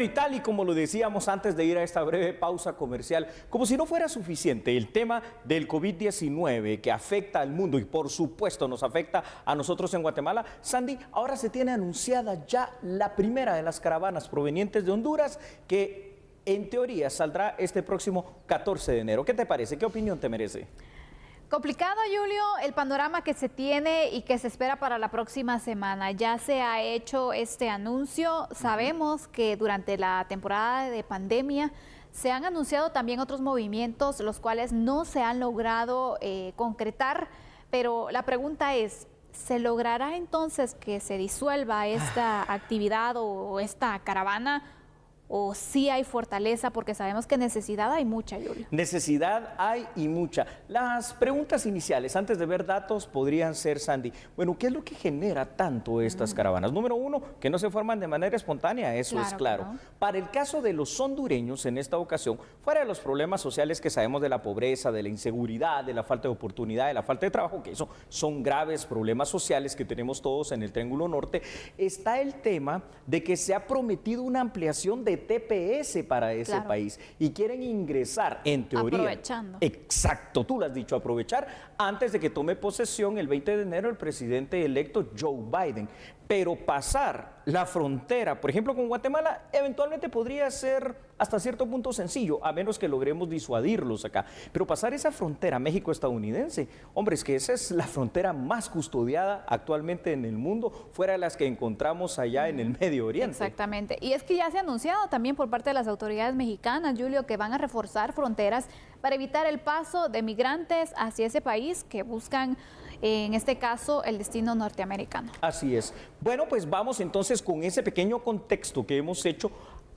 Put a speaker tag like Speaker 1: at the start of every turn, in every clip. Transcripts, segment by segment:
Speaker 1: Bueno, y tal y como lo decíamos antes de ir a esta breve pausa comercial, como si no fuera suficiente el tema del COVID-19 que afecta al mundo y por supuesto nos afecta a nosotros en Guatemala, Sandy, ahora se tiene anunciada ya la primera de las caravanas provenientes de Honduras que en teoría saldrá este próximo 14 de enero. ¿Qué te parece? ¿Qué opinión te merece?
Speaker 2: Complicado, Julio, el panorama que se tiene y que se espera para la próxima semana. Ya se ha hecho este anuncio. Sabemos que durante la temporada de pandemia se han anunciado también otros movimientos, los cuales no se han logrado concretar, pero la pregunta es, ¿se logrará entonces que se disuelva esta actividad o esta caravana? ¿O sí hay fortaleza? Porque sabemos que necesidad hay mucha, Julio.
Speaker 1: Necesidad hay y mucha. Las preguntas iniciales, antes de ver datos, podrían ser, Sandy, bueno, ¿qué es lo que genera tanto estas caravanas? Número uno, que no se forman de manera espontánea, eso es claro.
Speaker 2: No.
Speaker 1: Para el caso de los hondureños, en esta ocasión, fuera de los problemas sociales que sabemos de la pobreza, de la inseguridad, de la falta de oportunidad, de la falta de trabajo, que eso son graves problemas sociales que tenemos todos en el Triángulo Norte, está el tema de que se ha prometido una ampliación de TPS para ese país y quieren ingresar, en teoría.
Speaker 2: Aprovechando.
Speaker 1: Exacto, tú lo has dicho, aprovechar antes de que tome posesión el 20 de enero el presidente electo Joe Biden. Pero pasar la frontera, por ejemplo, con Guatemala, eventualmente podría ser hasta cierto punto sencillo, a menos que logremos disuadirlos acá. Pero pasar esa frontera México-estadounidense, hombre, es que esa es la frontera más custodiada actualmente en el mundo, fuera de las que encontramos allá en el Medio Oriente.
Speaker 2: Exactamente. Y es que ya se ha anunciado también por parte de las autoridades mexicanas, Julio, que van a reforzar fronteras para evitar el paso de migrantes hacia ese país que buscan, en este caso, el destino norteamericano.
Speaker 1: Así es. Bueno, pues vamos entonces con ese pequeño contexto que hemos hecho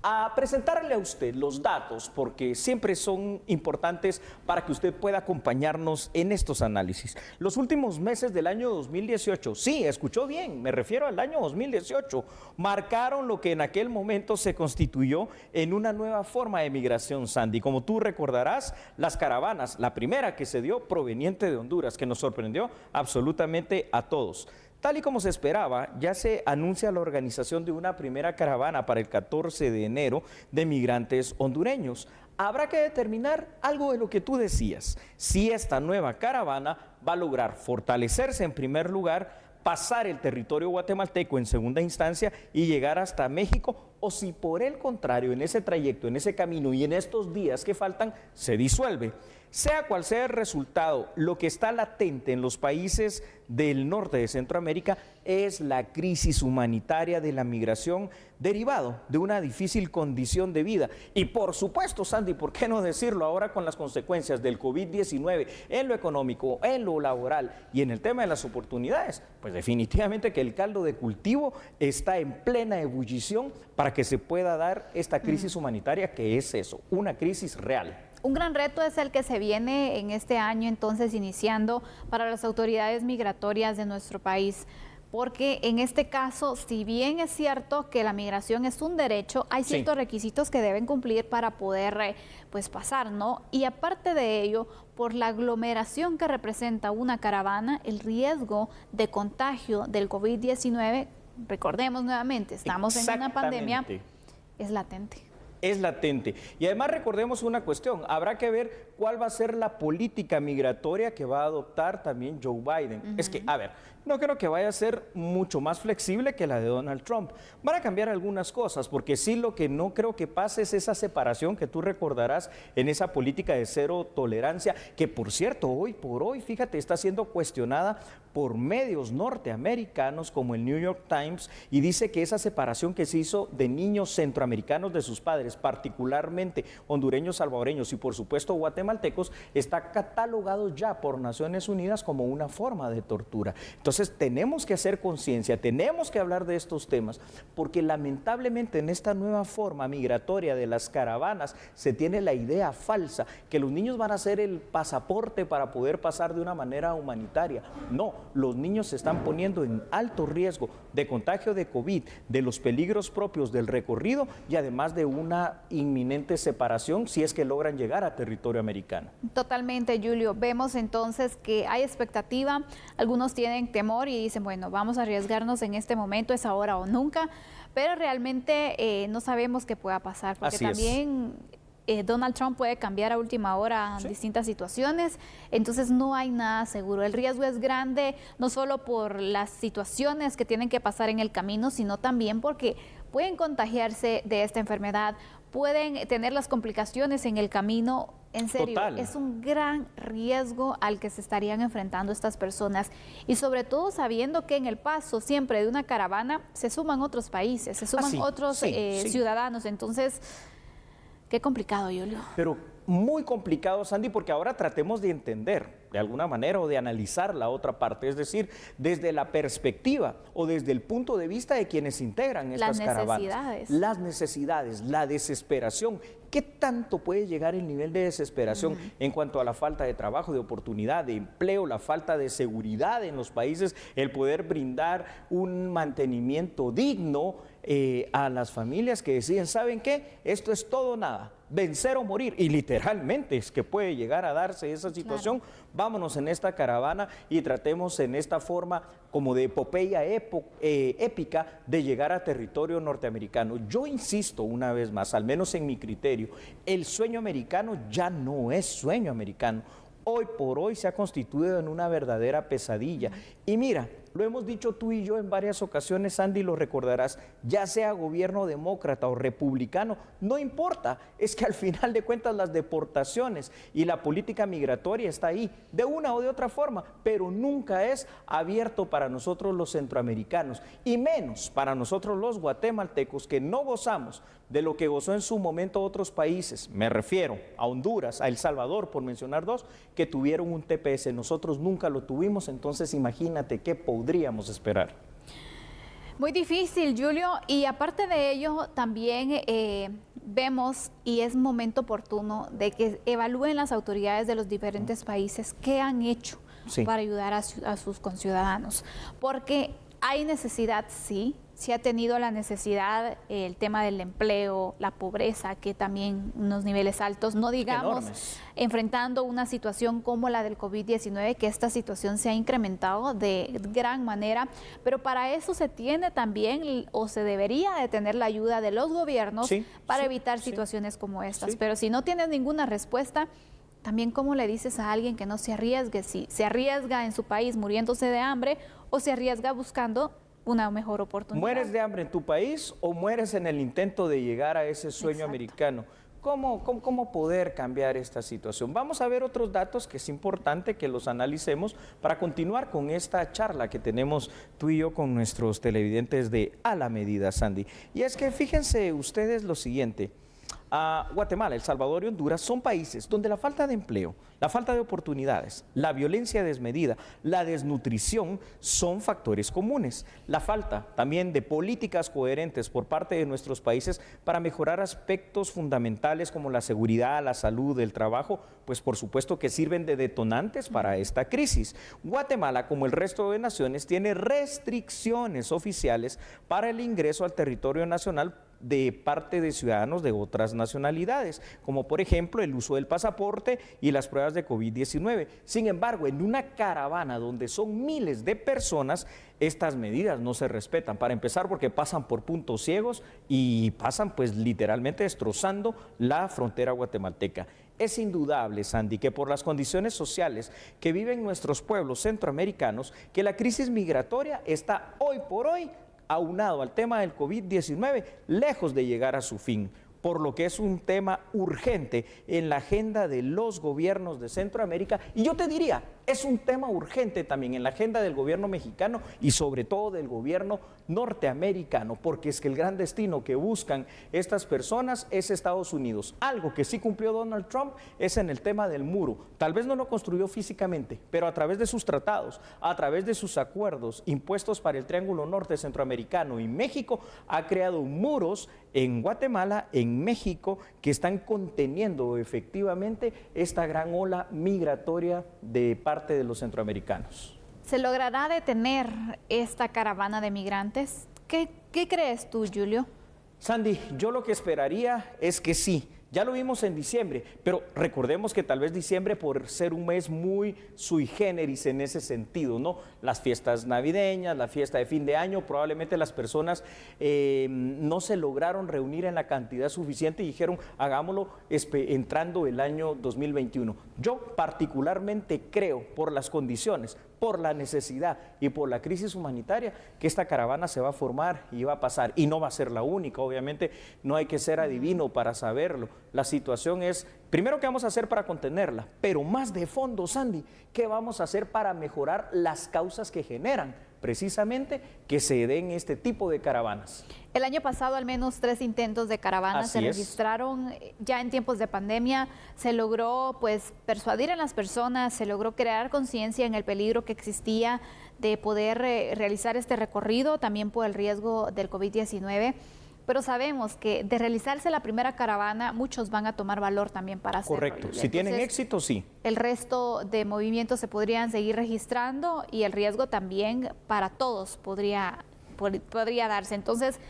Speaker 1: a presentarle a usted los datos, porque siempre son importantes para que usted pueda acompañarnos en estos análisis. Los últimos meses del año 2018, sí, escuchó bien, me refiero al año 2018, marcaron lo que en aquel momento se constituyó en una nueva forma de migración, Sandy. Como tú recordarás, las caravanas, la primera que se dio proveniente de Honduras, que nos sorprendió absolutamente a todos. Tal y como se esperaba, ya se anuncia la organización de una primera caravana para el 14 de enero de migrantes hondureños. Habrá que determinar algo de lo que tú decías, si esta nueva caravana va a lograr fortalecerse en primer lugar, pasar el territorio guatemalteco en segunda instancia y llegar hasta México, o si por el contrario en ese trayecto, en ese camino y en estos días que faltan, se disuelve. Sea cual sea el resultado, lo que está latente en los países del norte de Centroamérica es la crisis humanitaria de la migración derivado de una difícil condición de vida. Y por supuesto, Sandy, ¿por qué no decirlo ahora con las consecuencias del COVID-19 en lo económico, en lo laboral y en el tema de las oportunidades? Pues definitivamente que el caldo de cultivo está en plena ebullición para que se pueda dar esta crisis humanitaria, que es eso, una crisis real.
Speaker 2: Un gran reto es el que se viene en este año, entonces, iniciando para las autoridades migratorias de nuestro país, porque en este caso, si bien es cierto que la migración es un derecho, hay ciertos requisitos que deben cumplir para poder pues pasar, ¿no? Y aparte de ello, por la aglomeración que representa una caravana, el riesgo de contagio del COVID-19, recordemos nuevamente, estamos en una pandemia, es latente.
Speaker 1: Es latente. Y además recordemos una cuestión, habrá que ver cuál va a ser la política migratoria que va a adoptar también Joe Biden. Es que, a ver, no creo que vaya a ser mucho más flexible que la de Donald Trump. Van a cambiar algunas cosas, porque sí, lo que no creo que pase es esa separación que tú recordarás en esa política de cero tolerancia, que por cierto, hoy por hoy, fíjate, está siendo cuestionada por medios norteamericanos como el New York Times, y dice que esa separación que se hizo de niños centroamericanos de sus padres, particularmente hondureños, salvadoreños y por supuesto guatemaltecos, está catalogado ya por Naciones Unidas como una forma de tortura. Entonces tenemos que hacer conciencia, tenemos que hablar de estos temas, porque lamentablemente en esta nueva forma migratoria de las caravanas se tiene la idea falsa que los niños van a ser el pasaporte para poder pasar de una manera humanitaria. No, los niños se están poniendo en alto riesgo de contagio de COVID, de los peligros propios del recorrido y además de una una inminente separación si es que logran llegar a territorio americano.
Speaker 2: Totalmente, Julio. Vemos entonces que hay expectativa, algunos tienen temor y dicen, bueno, vamos a arriesgarnos en este momento, es ahora o nunca, pero realmente no sabemos qué pueda pasar, porque
Speaker 1: Así
Speaker 2: también Donald Trump puede cambiar a última hora distintas situaciones, entonces no hay nada seguro. El riesgo es grande, no solo por las situaciones que tienen que pasar en el camino, sino también porque pueden contagiarse de esta enfermedad, pueden tener las complicaciones en el camino. En serio,
Speaker 1: Total.
Speaker 2: es un gran riesgo al que se estarían enfrentando estas personas y sobre todo sabiendo que en el paso siempre de una caravana se suman otros países, se suman otros ciudadanos, entonces qué complicado, Julio.
Speaker 1: Pero muy complicado, Sandy, porque ahora tratemos de entender de alguna manera o de analizar la otra parte, es decir, desde la perspectiva o desde el punto de vista de quienes integran estas caravanas. Las necesidades, la desesperación. ¿Qué tanto puede llegar el nivel de desesperación en cuanto a la falta de trabajo, de oportunidad, de empleo, la falta de seguridad en los países, el poder brindar un mantenimiento digno a las familias que deciden, ¿saben qué? Esto es todo o nada, vencer o morir, y literalmente es que puede llegar a darse esa situación. Claro. Vámonos en esta caravana y tratemos en esta forma como de epopeya épica de llegar a territorio norteamericano. Yo insisto una vez más, al menos en mi criterio, el sueño americano ya no es sueño americano. Hoy por hoy se ha constituido en una verdadera pesadilla. Y mira, lo hemos dicho tú y yo en varias ocasiones, Sandy, lo recordarás, ya sea gobierno demócrata o republicano, no importa, es que al final de cuentas las deportaciones y la política migratoria está ahí, de una o de otra forma, pero nunca es abierto para nosotros los centroamericanos, y menos para nosotros los guatemaltecos, que no gozamos de lo que gozó en su momento otros países, me refiero a Honduras, a El Salvador, por mencionar dos, que tuvieron un TPS, nosotros nunca lo tuvimos, entonces imagínate qué podríamos esperar.
Speaker 2: Muy difícil, Julio, y aparte de ello también vemos, y es momento oportuno, de que evalúen las autoridades de los diferentes países qué han hecho para ayudar a sus conciudadanos, porque hay necesidad, sí ha tenido la necesidad, el tema del empleo, la pobreza, que también unos niveles altos, no digamos enormes, enfrentando una situación como la del COVID-19, que esta situación se ha incrementado de gran manera, pero para eso se tiene también, o se debería de tener la ayuda de los gobiernos para evitar situaciones como estas, pero si no tienes ninguna respuesta, también cómo le dices a alguien que no se arriesgue, si se arriesga en su país muriéndose de hambre o se arriesga buscando una mejor oportunidad.
Speaker 1: ¿Mueres de hambre en tu país o mueres en el intento de llegar a ese sueño americano? ¿Cómo poder cambiar esta situación? Vamos a ver otros datos que es importante que los analicemos para continuar con esta charla que tenemos tú y yo con nuestros televidentes de A la Medida, Sandy. Y es que fíjense ustedes lo siguiente. Guatemala, El Salvador y Honduras son países donde la falta de empleo, la falta de oportunidades, la violencia desmedida, la desnutrición son factores comunes. La falta también de políticas coherentes por parte de nuestros países para mejorar aspectos fundamentales como la seguridad, la salud, el trabajo, pues por supuesto que sirven de detonantes para esta crisis. Guatemala, como el resto de naciones, tiene restricciones oficiales para el ingreso al territorio nacional de parte de ciudadanos de otras nacionalidades, como por ejemplo el uso del pasaporte y las pruebas de COVID-19. Sin embargo, en una caravana donde son miles de personas, estas medidas no se respetan. Para empezar, porque pasan por puntos ciegos y pasan pues literalmente destrozando la frontera guatemalteca. Es indudable, Sandy, que por las condiciones sociales que viven nuestros pueblos centroamericanos, que la crisis migratoria está hoy por hoy aunado al tema del COVID-19, lejos de llegar a su fin, por lo que es un tema urgente en la agenda de los gobiernos de Centroamérica, y yo te diría, es un tema urgente también en la agenda del gobierno mexicano y sobre todo del gobierno norteamericano, porque es que el gran destino que buscan estas personas es Estados Unidos. Algo que sí cumplió Donald Trump es en el tema del muro. Tal vez no lo construyó físicamente, pero a través de sus tratados, a través de sus acuerdos impuestos para el Triángulo Norte Centroamericano y México, ha creado muros en Guatemala, en México, que están conteniendo efectivamente esta gran ola migratoria de parte de los centroamericanos.
Speaker 2: ¿Se logrará detener esta caravana de migrantes? ¿Qué crees tú, Julio?
Speaker 1: Sandy, yo lo que esperaría es que sí. Ya lo vimos en diciembre, pero recordemos que tal vez diciembre, por ser un mes muy sui generis en ese sentido, ¿no? Las fiestas navideñas, la fiesta de fin de año, probablemente las personas no se lograron reunir en la cantidad suficiente y dijeron, hagámoslo entrando el año 2021. Yo particularmente creo, por las condiciones, por la necesidad y por la crisis humanitaria, que esta caravana se va a formar y va a pasar. Y no va a ser la única, obviamente, no hay que ser adivino para saberlo. La situación es, primero, ¿qué vamos a hacer para contenerla? Pero más de fondo, Sandy, ¿qué vamos a hacer para mejorar las causas que generan precisamente que se den este tipo de caravanas?
Speaker 2: El año pasado al menos 3 intentos de caravanas se registraron. Ya en tiempos de pandemia se logró pues persuadir a las personas, se logró crear conciencia en el peligro que existía de poder realizar este recorrido, también por el riesgo del COVID-19. Pero sabemos que de realizarse la primera caravana, muchos van a tomar valor también para hacerlo.
Speaker 1: Correcto, si tienen éxito, sí.
Speaker 2: El resto de movimientos se podrían seguir registrando y el riesgo también para todos podría darse. Entonces,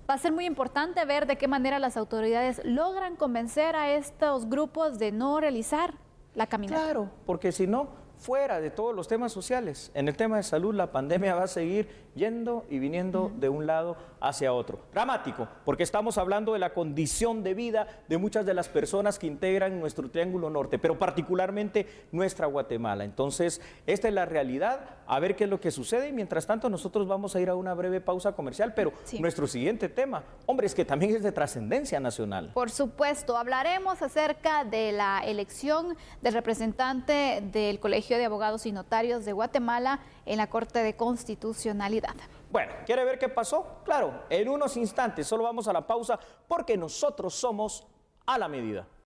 Speaker 2: va a ser muy importante ver de qué manera las autoridades logran convencer a estos grupos de no realizar la caminata.
Speaker 1: Claro, porque si no, fuera de todos los temas sociales, en el tema de salud, la pandemia va a seguir yendo y viniendo de un lado hacia otro. Dramático, porque estamos hablando de la condición de vida de muchas de las personas que integran nuestro Triángulo Norte, pero particularmente nuestra Guatemala. Entonces, esta es la realidad, a ver qué es lo que sucede, y mientras tanto nosotros vamos a ir a una breve pausa comercial, pero nuestro siguiente tema, hombre, es que también es de trascendencia nacional.
Speaker 2: Por supuesto, hablaremos acerca de la elección del representante del Colegio de Abogados y Notarios de Guatemala en la Corte de Constitucionalidad.
Speaker 1: Bueno, ¿quiere ver qué pasó? Claro, en unos instantes, solo vamos a la pausa porque nosotros somos a la medida.